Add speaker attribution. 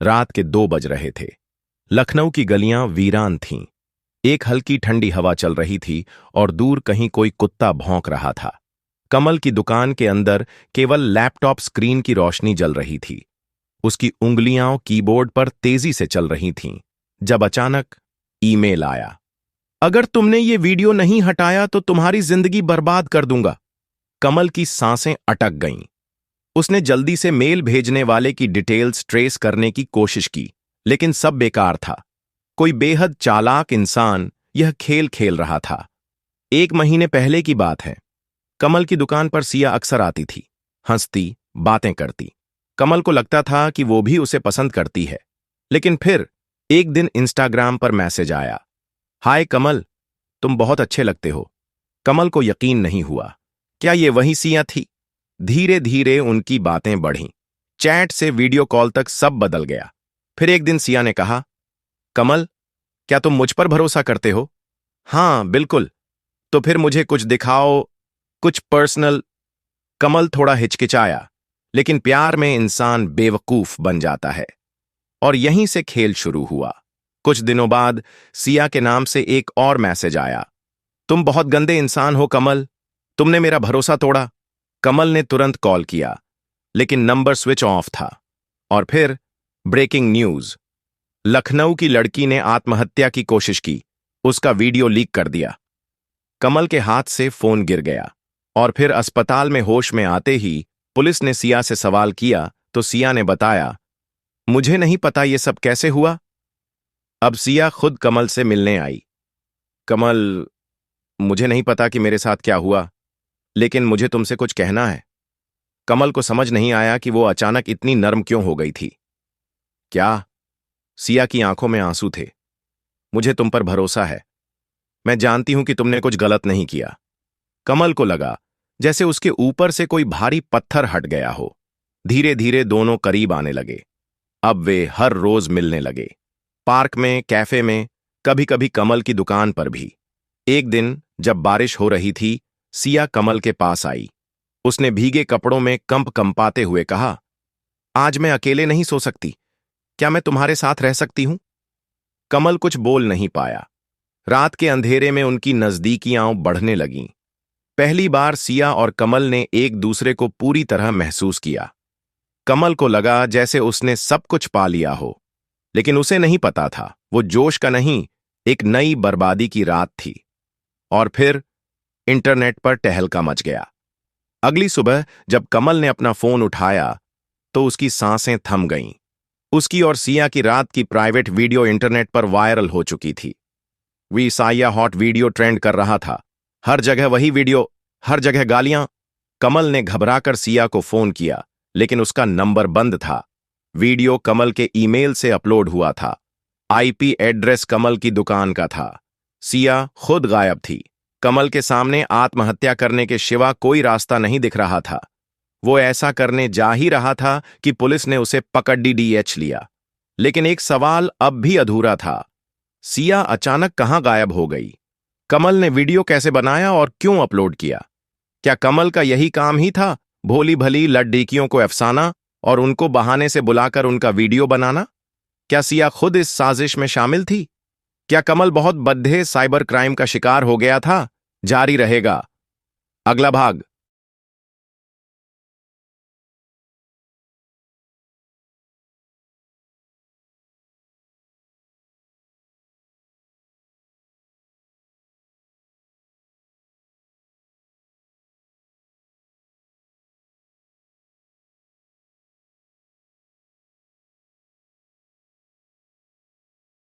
Speaker 1: रात के 2 बज रहे थे। लखनऊ की गलियां वीरान थीं। एक हल्की ठंडी हवा चल रही थी और दूर कहीं कोई कुत्ता भौंक रहा था। कमल की दुकान के अंदर केवल लैपटॉप स्क्रीन की रोशनी जल रही थी। उसकी उंगलियां कीबोर्ड पर तेजी से चल रही थीं, जब अचानक ईमेल आया। अगर तुमने ये वीडियो नहीं हटाया तो तुम्हारी जिंदगी बर्बाद कर दूंगा। कमल की सांसें अटक गईं। उसने जल्दी से मेल भेजने वाले की डिटेल्स ट्रेस करने की कोशिश की, लेकिन सब बेकार था। कोई बेहद चालाक इंसान यह खेल खेल रहा था। 1 महीने पहले की बात है। कमल की दुकान पर सिया अक्सर आती थी, हंसती, बातें करती। कमल को लगता था कि वो भी उसे पसंद करती है। लेकिन फिर एक दिन इंस्टाग्राम पर मैसेज आया, हाय कमल, तुम बहुत अच्छे लगते हो। कमल को यकीन नहीं हुआ। क्या ये वही सिया थी? धीरे धीरे उनकी बातें बढ़ीं। चैट से वीडियो कॉल तक सब बदल गया। फिर एक दिन सिया ने कहा, कमल, क्या तुम मुझ पर भरोसा करते हो? हाँ, बिल्कुल। तो फिर मुझे कुछ दिखाओ, कुछ पर्सनल। कमल थोड़ा हिचकिचाया, लेकिन प्यार में इंसान बेवकूफ बन जाता है। और यहीं से खेल शुरू हुआ। कुछ दिनों बाद सिया के नाम से एक और मैसेज आया, तुम बहुत गंदे इंसान हो कमल, तुमने मेरा भरोसा तोड़ा। कमल ने तुरंत कॉल किया, लेकिन नंबर स्विच ऑफ था। और फिर ब्रेकिंग न्यूज, लखनऊ की लड़की ने आत्महत्या की कोशिश की, उसका वीडियो लीक कर दिया। कमल के हाथ से फोन गिर गया। और फिर अस्पताल में होश में आते ही पुलिस ने सिया से सवाल किया तो सिया ने बताया, मुझे नहीं पता ये सब कैसे हुआ। अब सिया खुद कमल से मिलने आई। कमल, मुझे नहीं पता कि मेरे साथ क्या हुआ, लेकिन मुझे तुमसे कुछ कहना है। कमल को समझ नहीं आया कि वो अचानक इतनी नर्म क्यों हो गई थी। क्या? सिया की आंखों में आंसू थे। मुझे तुम पर भरोसा है। मैं जानती हूं कि तुमने कुछ गलत नहीं किया। कमल को लगा जैसे उसके ऊपर से कोई भारी पत्थर हट गया हो। धीरे धीरे दोनों करीब आने लगे। अब वे हर रोज मिलने लगे, पार्क में, कैफे में, कभी कभी कमल की दुकान पर भी। एक दिन जब बारिश हो रही थी, सिया कमल के पास आई। उसने भीगे कपड़ों में कंप कंपाते हुए कहा, आज मैं अकेले नहीं सो सकती, क्या मैं तुम्हारे साथ रह सकती हूं? कमल कुछ बोल नहीं पाया। रात के अंधेरे में उनकी नजदीकियां बढ़ने लगीं। पहली बार सिया और कमल ने एक दूसरे को पूरी तरह महसूस किया। कमल को लगा जैसे उसने सब कुछ पा लिया हो, लेकिन उसे नहीं पता था वो जोश का नहीं, एक नई बर्बादी की रात थी। और फिर इंटरनेट पर टहलका मच गया। अगली सुबह जब कमल ने अपना फोन उठाया तो उसकी सांसें थम गईं। उसकी और सिया की रात की प्राइवेट वीडियो इंटरनेट पर वायरल हो चुकी थी। वी साया हॉट वीडियो ट्रेंड कर रहा था। हर जगह वही वीडियो, हर जगह गालियां। कमल ने घबराकर सिया को फोन किया, लेकिन उसका नंबर बंद था। वीडियो कमल के ईमेल से अपलोड हुआ था। आईपी एड्रेस कमल की दुकान का था। सिया खुद गायब थी। कमल के सामने आत्महत्या करने के सिवा कोई रास्ता नहीं दिख रहा था। वो ऐसा करने जा ही रहा था कि पुलिस ने उसे पकड़ डीएच लिया। लेकिन एक सवाल अब भी अधूरा था, सिया अचानक कहां गायब हो गई? कमल ने वीडियो कैसे बनाया और क्यों अपलोड किया? क्या कमल का यही काम ही था, भोली भली लड़कियों को अफसाना और उनको बहाने से बुलाकर उनका वीडियो बनाना? क्या सिया खुद इस साजिश में शामिल थी? क्या कमल बहुत बद्दे साइबर क्राइम का शिकार हो गया था? जारी रहेगा अगला भाग।